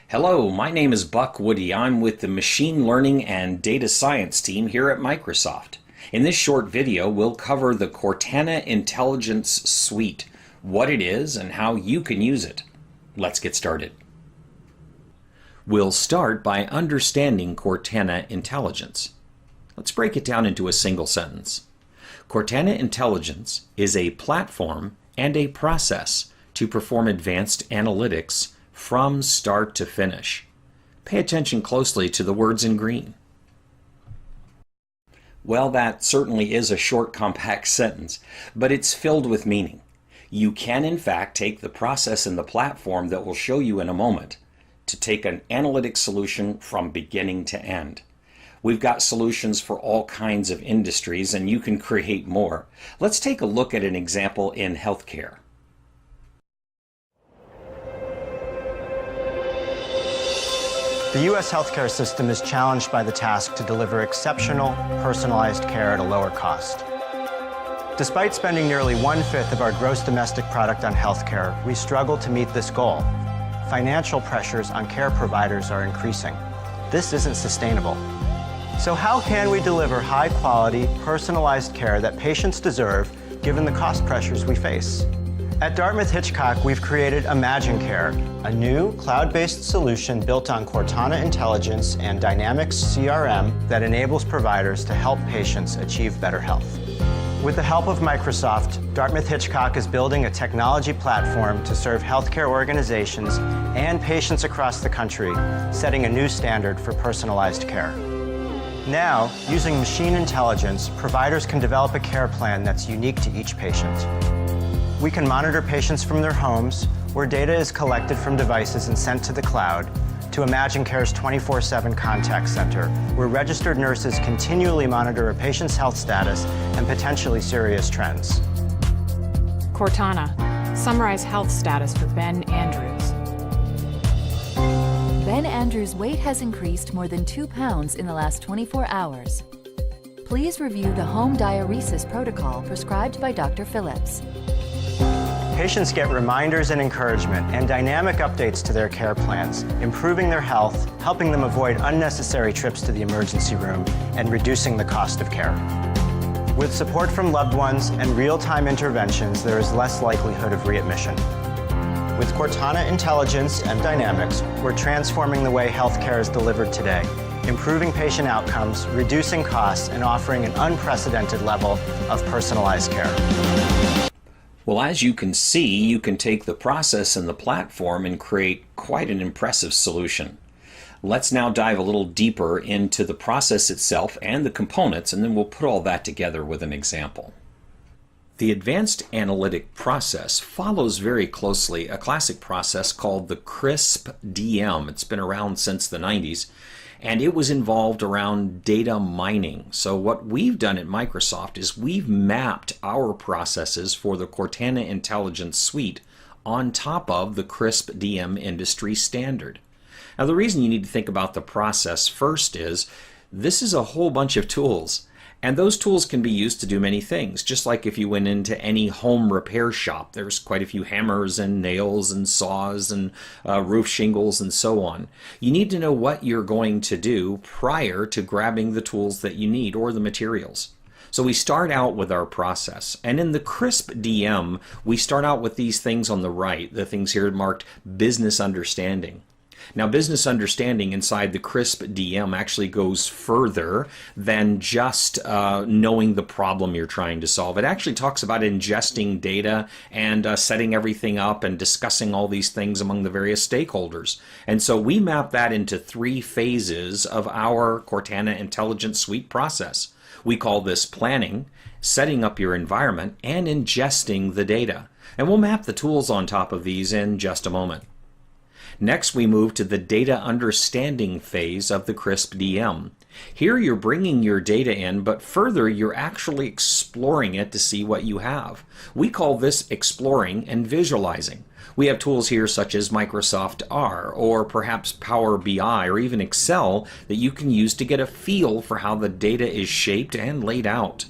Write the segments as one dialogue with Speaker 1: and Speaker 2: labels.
Speaker 1: Hello, my name is Buck Woody. I'm with the Machine Learning and Data Science team here at Microsoft. In this short video, we'll cover the Cortana Intelligence Suite, what it is and how you can use it. Let's get started. We'll start by understanding Cortana Intelligence. Let's break it down into a single sentence. Cortana Intelligence is a platform and a process to perform advanced analytics from start to finish. Pay attention closely to the words in green. Well, that certainly is a short, compact sentence, but it's filled with meaning. You can, in fact, take the process and the platform that we'll show you in a moment to take an analytic solution from beginning to end. We've got solutions for all kinds of industries, and you can create more. Let's take a look at an example in healthcare.
Speaker 2: The U.S. healthcare system is challenged by the task to deliver exceptional, personalized care at a lower cost. Despite spending nearly 1/5 of our gross domestic product on healthcare, we struggle to meet this goal. Financial pressures on care providers are increasing. This isn't sustainable. So how can we deliver high-quality, personalized care that patients deserve given the cost pressures we face? At Dartmouth-Hitchcock, we've created Imagine Care, a new cloud-based solution built on Cortana Intelligence and Dynamics CRM that enables providers to help patients achieve better health. With the help of Microsoft, Dartmouth-Hitchcock is building a technology platform to serve healthcare organizations and patients across the country, setting a new standard for personalized care. Now, using machine intelligence, providers can develop a care plan that's unique to each patient. We can monitor patients from their homes, where data is collected from devices and sent to the cloud, to Imagine Care's 24/7 contact center, where registered nurses continually monitor a patient's health status and potentially serious trends.
Speaker 3: Cortana, summarize health status for Ben Andrews.
Speaker 4: Ben Andrews' weight has increased more than 2 pounds in the last 24 hours. Please review the home diuresis protocol prescribed by Dr. Phillips.
Speaker 2: Patients get reminders and encouragement and dynamic updates to their care plans, improving their health, helping them avoid unnecessary trips to the emergency room, and reducing the cost of care. With support from loved ones and real-time interventions, there is less likelihood of readmission. With Cortana Intelligence and Dynamics, we're transforming the way healthcare is delivered today, improving patient outcomes, reducing costs, and offering an unprecedented level of personalized care.
Speaker 1: Well, as you can see, you can take the process and the platform and create quite an impressive solution. Let's now dive a little deeper into the process itself and the components, and then we'll put all that together with an example. The advanced analytic process follows very closely a classic process called the CRISP-DM. It's been around since the 90s. And it was involved around data mining. So what we've done at Microsoft is we've mapped our processes for the Cortana Intelligence Suite on top of the CRISP-DM industry standard. Now the reason you need to think about the process first is this is a whole bunch of tools. And those tools can be used to do many things. Just like if you went into any home repair shop, there's quite a few hammers and nails and saws and roof shingles and so on. You need to know what you're going to do prior to grabbing the tools that you need or the materials. So we start out with our process. And in the CRISP-DM, we start out with these things on the right, the things here marked business understanding. Now, business understanding inside the CRISP-DM actually goes further than just knowing the problem you're trying to solve. It actually talks about ingesting data and setting everything up and discussing all these things among the various stakeholders. And so we map that into 3 phases of our Cortana Intelligence Suite process. We call this planning, setting up your environment, and ingesting the data. And we'll map the tools on top of these in just a moment. Next, we move to the data understanding phase of the CRISP-DM. Here you're bringing your data in, but further you're actually exploring it to see what you have. We call this exploring and visualizing. We have tools here such as Microsoft R or perhaps Power BI or even Excel that you can use to get a feel for how the data is shaped and laid out.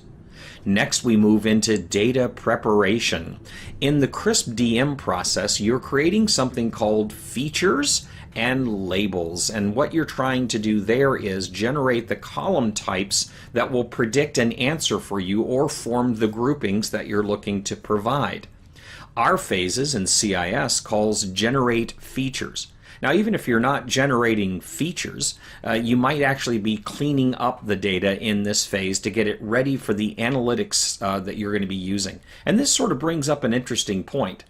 Speaker 1: Next, we move into data preparation. In the CRISP-DM process, you're creating something called features and labels. And what you're trying to do there is generate the column types that will predict an answer for you or form the groupings that you're looking to provide. Our phases in CIS calls generate features. Now, even if you're not generating features, you might actually be cleaning up the data in this phase to get it ready for the analytics that you're going to be using. And this sort of brings up an interesting point,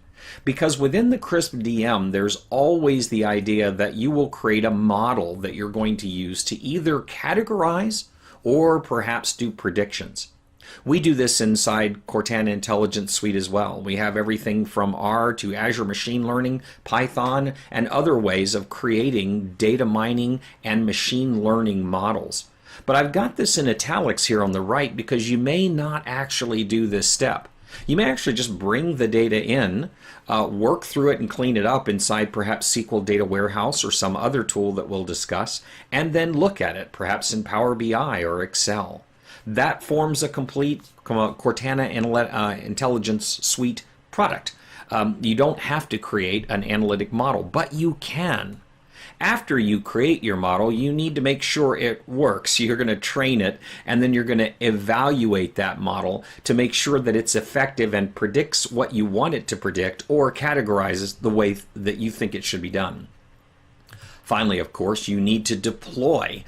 Speaker 1: because within the CRISP DM, there's always the idea that you will create a model that you're going to use to either categorize or perhaps do predictions. We do this inside Cortana Intelligence Suite as well. We have everything from R to Azure Machine Learning, Python, and other ways of creating data mining and machine learning models. But I've got this in italics here on the right because you may not actually do this step. You may actually just bring the data in, work through it and clean it up inside perhaps SQL Data Warehouse or some other tool that we'll discuss, and then look at it perhaps in Power BI or Excel. That forms a complete Cortana Intelligence Suite product. You don't have to create an analytic model, but you can. After you create your model, you need to make sure it works. You're going to train it, and then you're going to evaluate that model to make sure that it's effective and predicts what you want it to predict or categorizes the way that you think it should be done. Finally, of course, you need to deploy.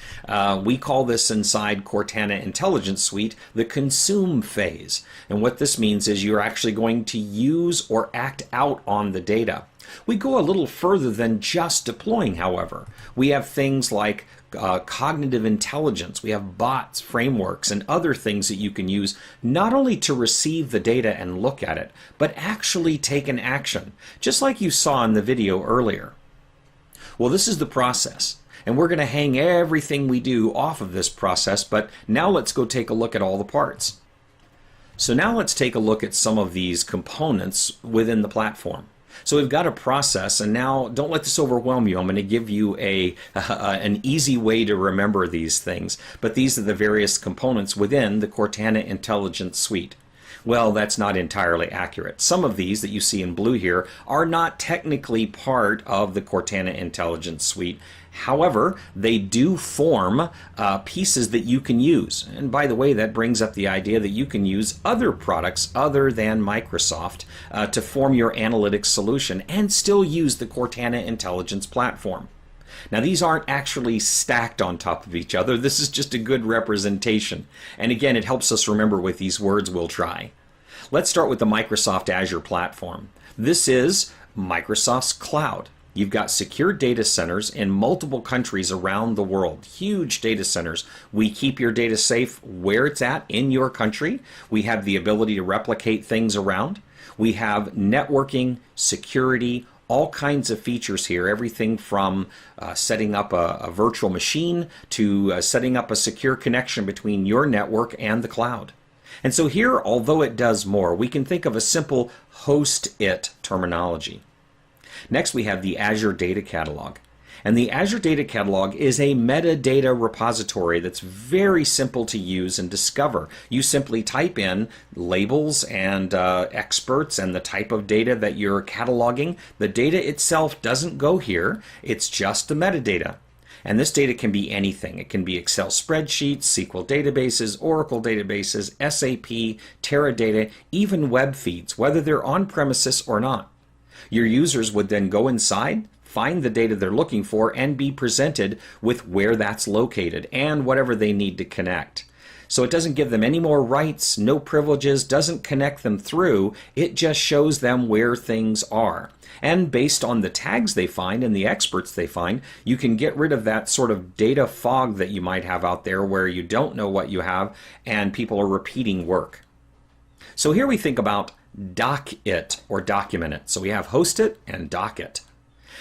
Speaker 1: We call this inside Cortana Intelligence Suite the consume phase. And what this means is you're actually going to use or act out on the data. We go a little further than just deploying, however. We have things like cognitive intelligence. We have bots, frameworks, and other things that you can use not only to receive the data and look at it, but actually take an action, just like you saw in the video earlier. Well, this is the process, and we're going to hang everything we do off of this process, but now let's go take a look at all the parts. So now let's take a look at some of these components within the platform. So we've got a process, and now don't let this overwhelm you. I'm going to give you an easy way to remember these things, but these are the various components within the Cortana Intelligence Suite. Well, that's not entirely accurate. Some of these that you see in blue here are not technically part of the Cortana Intelligence Suite. However, they do form pieces that you can use. And by the way, that brings up the idea that you can use other products other than Microsoft to form your analytics solution and still use the Cortana Intelligence platform. Now, these aren't actually stacked on top of each other. This is just a good representation. And again, it helps us remember with these words we'll try. Let's start with the Microsoft Azure platform. This is Microsoft's cloud. You've got secure data centers in multiple countries around the world, huge data centers. We keep your data safe where it's at in your country. We have the ability to replicate things around. We have networking, security, all kinds of features here, everything from setting up a virtual machine to setting up a secure connection between your network and the cloud. And so here, although it does more, we can think of a simple host it terminology. Next, we have the Azure Data Catalog. And the Azure Data Catalog is a metadata repository that's very simple to use and discover. You simply type in labels and experts and the type of data that you're cataloging. The data itself doesn't go here. It's just the metadata. And this data can be anything. It can be Excel spreadsheets, SQL databases, Oracle databases, SAP, Teradata, even web feeds, whether they're on premises or not. Your users would then go inside, find the data they're looking for, and be presented with where that's located and whatever they need to connect. So it doesn't give them any more rights, no privileges, doesn't connect them through. It just shows them where things are. And based on the tags they find and the experts they find, you can get rid of that sort of data fog that you might have out there where you don't know what you have and people are repeating work. So here we think about doc it or document it. So we have host it and doc it.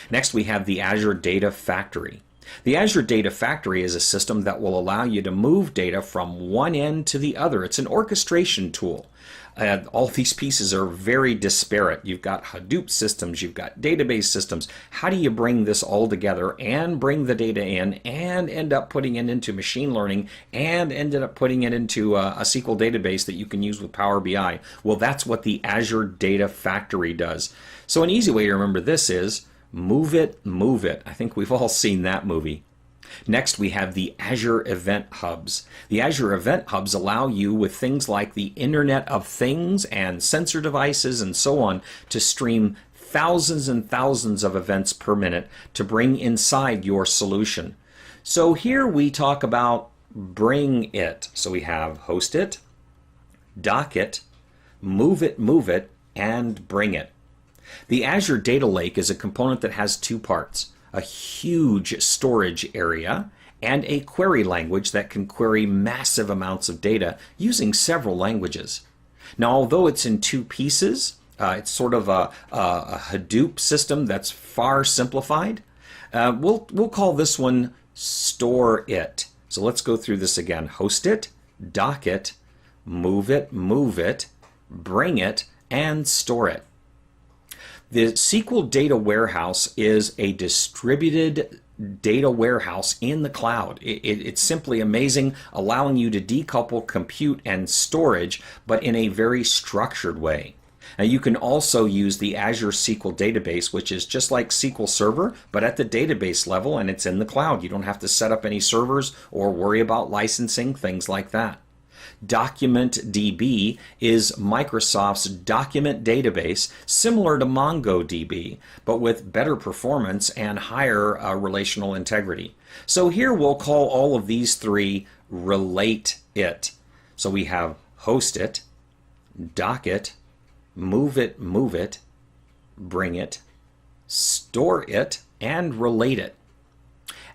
Speaker 1: Next, we have the Azure Data Factory. The Azure Data Factory is a system that will allow you to move data from one end to the other. It's an orchestration tool. All these pieces are very disparate. You've got Hadoop systems, you've got database systems. How do you bring this all together and bring the data in and end up putting it into machine learning and ended up putting it into a SQL database that you can use with Power BI? Well, that's what the Azure Data Factory does. So an easy way to remember this is Move it, move it. I think we've all seen that movie. Next, we have the Azure Event Hubs. The Azure Event Hubs allow you, with things like the Internet of Things and sensor devices and so on, to stream thousands and thousands of events per minute to bring inside your solution. So here we talk about bring it. So we have host it, dock it, move it, and bring it. The Azure Data Lake is a component that has two parts: a huge storage area and a query language that can query massive amounts of data using several languages. Now, although it's in two pieces, it's sort of a Hadoop system that's far simplified. We'll call this one store it. So let's go through this again. Host it, dock it, move it, bring it, and store it. The SQL Data Warehouse is a distributed data warehouse in the cloud. It's simply amazing, allowing you to decouple compute and storage, but in a very structured way. Now, you can also use the Azure SQL database, which is just like SQL Server, but at the database level, and it's in the cloud. You don't have to set up any servers or worry about licensing, things like that. DocumentDB is Microsoft's document database, similar to MongoDB, but with better performance and higher relational integrity. So here we'll call all of these three relate it. So we have host it, dock it, move it, bring it, store it, and relate it.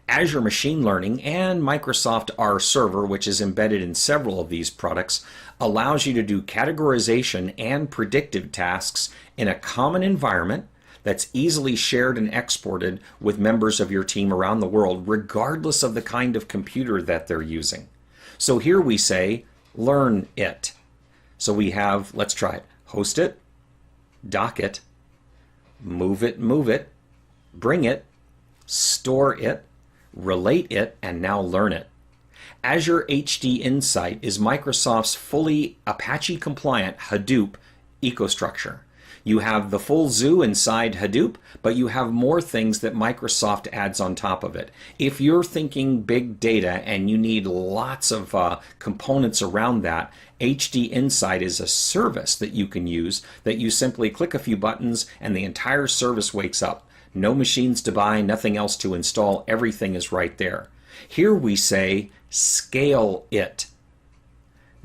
Speaker 1: Azure Machine Learning and Microsoft R Server, which is embedded in several of these products, allows you to do categorization and predictive tasks in a common environment that's easily shared and exported with members of your team around the world, regardless of the kind of computer that they're using. So here we say, learn it. So we have, let's try it, host it, dock it, move it, bring it, store it, relate it, and now learn it. Azure HD Insight is Microsoft's fully Apache compliant Hadoop ecostructure. You have the full zoo inside Hadoop, but you have more things that Microsoft adds on top of it. If you're thinking big data and you need lots of components around that, HD Insight is a service that you can use that you simply click a few buttons and the entire service wakes up. No machines to buy, nothing else to install, everything is right there. Here we say, scale it.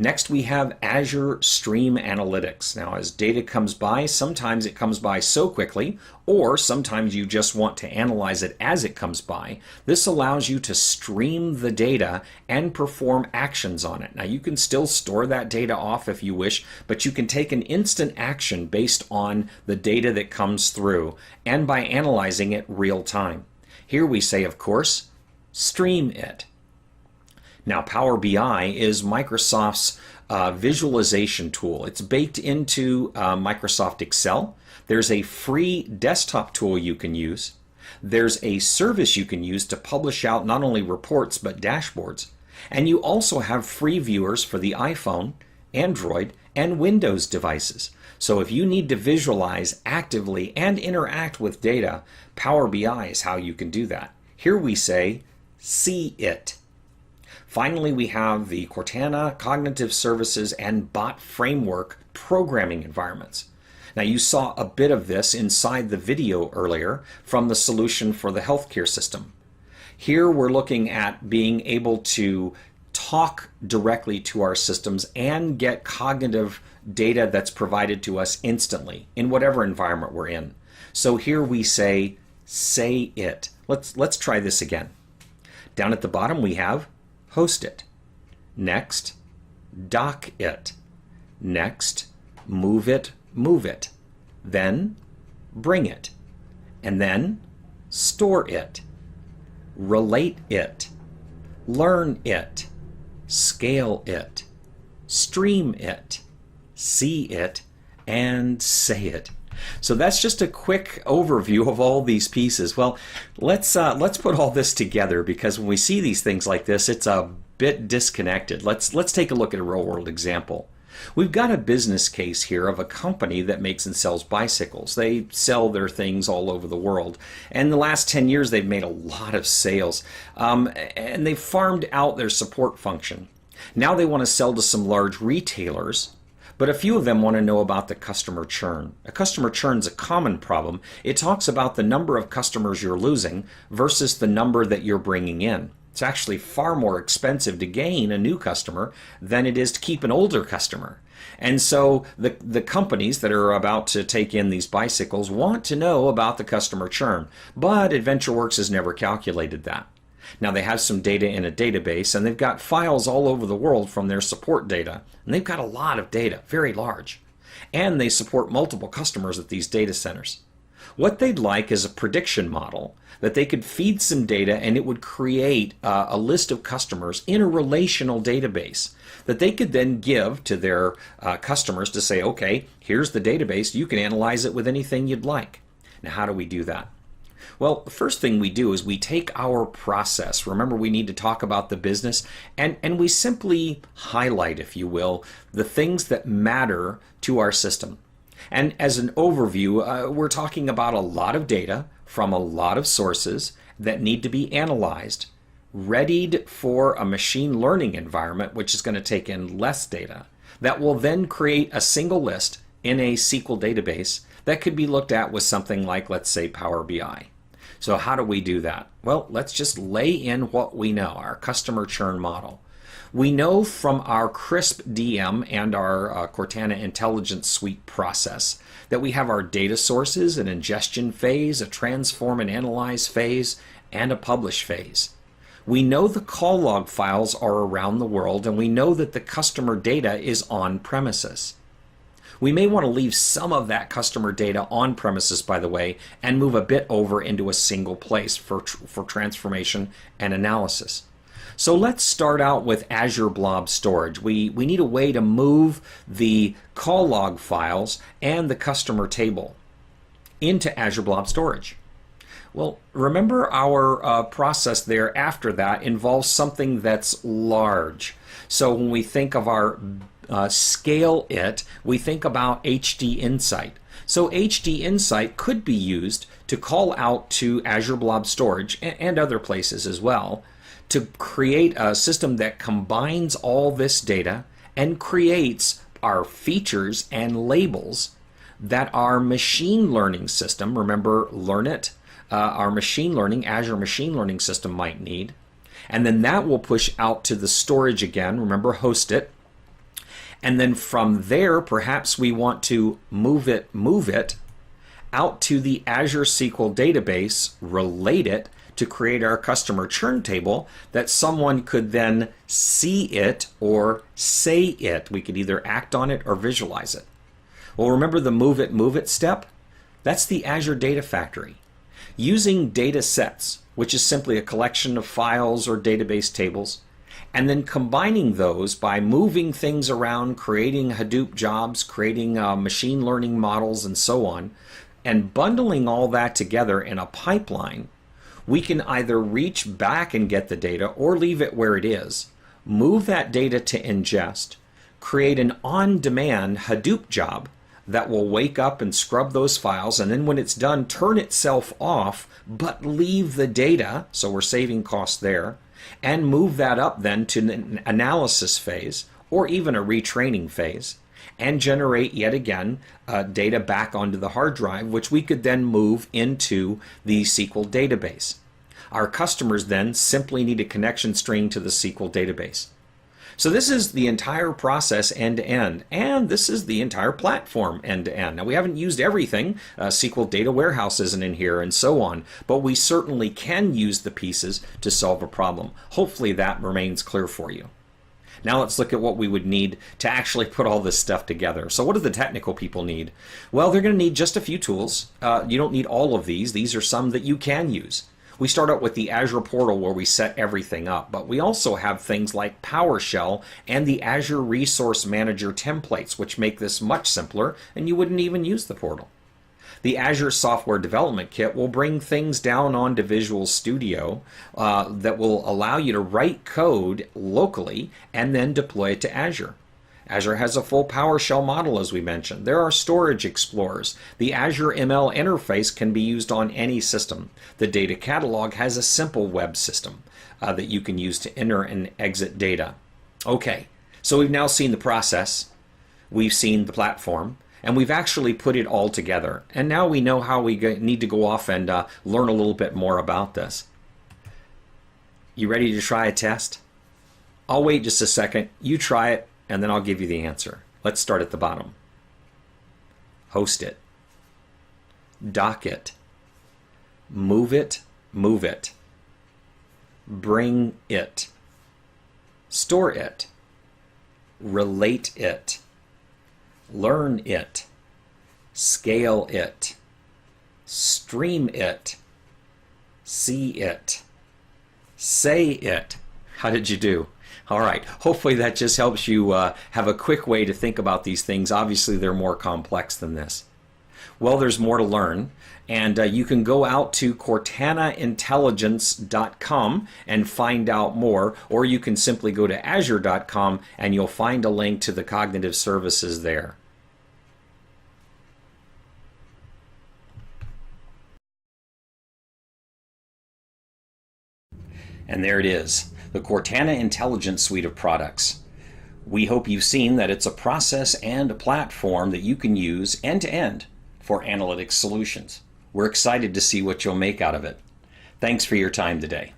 Speaker 1: Next we have Azure Stream Analytics. Now as data comes by, sometimes it comes by so quickly, or sometimes you just want to analyze it as it comes by. This allows you to stream the data and perform actions on it. Now you can still store that data off if you wish, but you can take an instant action based on the data that comes through and by analyzing it real time. Here we say, of course, stream it. Now, Power BI is Microsoft's visualization tool. It's baked into Microsoft Excel. There's a free desktop tool you can use. There's a service you can use to publish out not only reports but dashboards. And you also have free viewers for the iPhone, Android, and Windows devices. So if you need to visualize actively and interact with data, Power BI is how you can do that. Here we say, see it. Finally, we have the Cortana Cognitive Services and Bot Framework programming environments. Now, you saw a bit of this inside the video earlier from the solution for the healthcare system. Here we're looking at being able to talk directly to our systems and get cognitive data that's provided to us instantly in whatever environment we're in. So here we say it. Let's try this again. Down at the bottom we have host it. Next, dock it. Next, move it. Then, bring it. And then, store it. Relate it. Learn it. Scale it. Stream it. See it. And say it. So that's just a quick overview of all these pieces. Well, let's put all this together, because when we see these things like this, it's a bit disconnected. Let's take a look at a real world example. We've got a business case here of a company that makes and sells bicycles. They sell their things all over the world. And in the last 10 years, they've made a lot of sales. And they've farmed out their support function. Now they want to sell to some large retailers, but a few of them want to know about the customer churn. A customer churn is a common problem. It talks about the number of customers you're losing versus the number that you're bringing in. It's actually far more expensive to gain a new customer than it is to keep an older customer. And so the companies that are about to take in these bicycles want to know about the customer churn, but AdventureWorks has never calculated that. Now they have some data in a database, and they've got files all over the world from their support data, and they've got a lot of data, very large. And they support multiple customers at these data centers. What they'd like is a prediction model that they could feed some data and it would create a list of customers in a relational database that they could then give to their customers to say, okay, here's the database, you can analyze it with anything you'd like. Now, how do we do that? Well, the first thing we do is we take our process. Remember, we need to talk about the business, and we simply highlight, if you will, the things that matter to our system. And as an overview, we're talking about a lot of data from a lot of sources that need to be analyzed, readied for a machine learning environment, which is going to take in less data, that will then create a single list in a SQL database that could be looked at with something like, let's say, Power BI. So how do we do that? Well, let's just lay in what we know, our customer churn model. We know from our CRISP DM and our Cortana Intelligence Suite process that we have our data sources, an ingestion phase, a transform and analyze phase, and a publish phase. We know the call log files are around the world, and we know that the customer data is on premises. We may want to leave some of that customer data on premises, by the way, and move a bit over into a single place for transformation and analysis. So let's start out with Azure Blob Storage. We need a way to move the call log files and the customer table into Azure Blob Storage. Well, remember our process there after that involves something that's large. So when we think of our scale it, we think about HD Insight. So HD Insight could be used to call out to Azure Blob Storage and other places as well to create a system that combines all this data and creates our features and labels that our machine learning system, remember Learn It, our machine learning, Azure machine learning system might need. And then that will push out to the storage again, remember host it. And then from there, perhaps we want to move it out to the Azure SQL database, relate it to create our customer churn table that someone could then see it or say it. We could either act on it or visualize it. Well, remember the move it step? That's the Azure Data Factory. Using data sets, which is simply a collection of files or database tables, and then combining those by moving things around, creating Hadoop jobs, creating machine learning models, and so on, and bundling all that together in a pipeline, we can either reach back and get the data or leave it where it is, move that data to ingest, create an on-demand Hadoop job that will wake up and scrub those files, and then when it's done, turn itself off, but leave the data, so we're saving costs there, and move that up then to an analysis phase or even a retraining phase and generate yet again data back onto the hard drive, which we could then move into the SQL database. Our customers then simply need a connection string to the SQL database. So this is the entire process end-to-end, and this is the entire platform end-to-end. Now we haven't used everything, SQL Data Warehouse isn't in here and so on, but we certainly can use the pieces to solve a problem. Hopefully that remains clear for you. Now let's look at what we would need to actually put all this stuff together. So what do the technical people need? Well, they're going to need just a few tools. You don't need all of these. These are some that you can use. We start out with the Azure portal where we set everything up, but we also have things like PowerShell and the Azure Resource Manager templates, which make this much simpler, and you wouldn't even use the portal. The Azure Software Development Kit will bring things down onto Visual Studio that will allow you to write code locally and then deploy it to Azure. Azure has a full PowerShell model, as we mentioned. There are storage explorers. The Azure ML interface can be used on any system. The data catalog has a simple web system that you can use to enter and exit data. Okay, so we've now seen the process, we've seen the platform, and we've actually put it all together. And now we know how we need to go off and learn a little bit more about this. You ready to try a test? I'll wait just a second. You try it, and then I'll give you the answer. Let's start at the bottom. Host it. Dock it. Move it. Move it. Bring it. Store it. Relate it. Learn it. Scale it. Stream it. See it. Say it. How did you do? All right, hopefully that just helps you have a quick way to think about these things. Obviously, they're more complex than this. Well, there's more to learn, and you can go out to cortanaintelligence.com and find out more, or you can simply go to azure.com and you'll find a link to the cognitive services there. And there it is, the Cortana Intelligence Suite of products. We hope you've seen that it's a process and a platform that you can use end-to-end for analytics solutions. We're excited to see what you'll make out of it. Thanks for your time today.